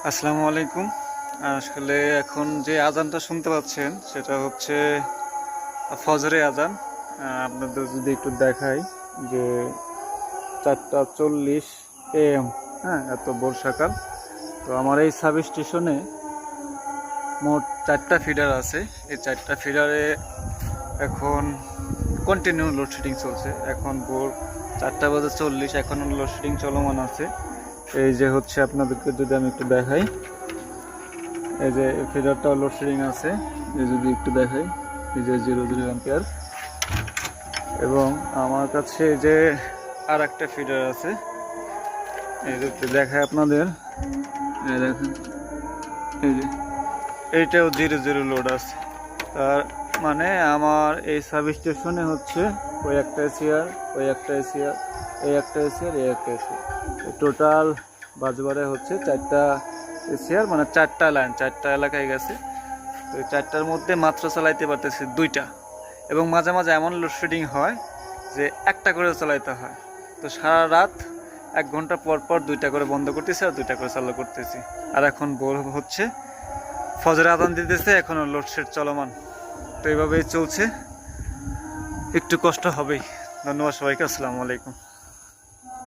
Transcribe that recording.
আসসালামু আলাইকুম। আসলে এখন যে আজানটা শুনতে পাচ্ছেন সেটা হচ্ছে ফজরের আজান। আপনাদের যদি একটু দেখাই যে 4:40 AM, হ্যাঁ, এত ভোর সকাল। তো আমার এই সাব স্টেশনে মোট 4টা ফিডার আছে। এই 4টা ফিডারে এখন কন্টিনিউ লোডশেডিং চলছে। এখন ভোর 4:40, এখনও লোডশেডিং চলমান আছে। এই যে হচ্ছে আপনাদেরকে যদি আমি একটু দেখাই, এই যে ফিডারটাও লোডশেডিং আছে। এই যদি একটু দেখাই, এই যে 00 অ্যাম্পিয়ার। এবং আমার কাছে যে আর একটা ফিডার আছে, এই যে একটু দেখাই আপনাদের, এই দেখেন, এই যে এইটাও 00 লোড আছে। তার মানে আমার এই সাব স্টেশনে হচ্ছে ওই একটা এসিআর, ওই একটা এসিআর, এই একটা এসিআর, এই একটা এসিআর, টোটাল বাজবারে হচ্ছে 4টা এসিআর, মানে 4টা লাইন, 4টা এলাকায় গেছে। তো এই 4টার মধ্যে মাত্র চালাইতে পারতেছি 2টা। এবং মাঝে মাঝে এমন লোডশেডিং হয় যে একটা করে চালাইতে হয়। তো সারা রাত 1 ঘন্টা পর পর 2টা করে বন্ধ করতেছি আর 2টা করে চালু করতেছি। আর এখন ভোর হচ্ছে, ফজর আজান দিতেছে, এখনও লোডশেড চলমান। তো এইভাবেই চলছে, একটু কষ্ট হবেই। ধন্যবাদ সবাইকে। আসসালামু আলাইকুম।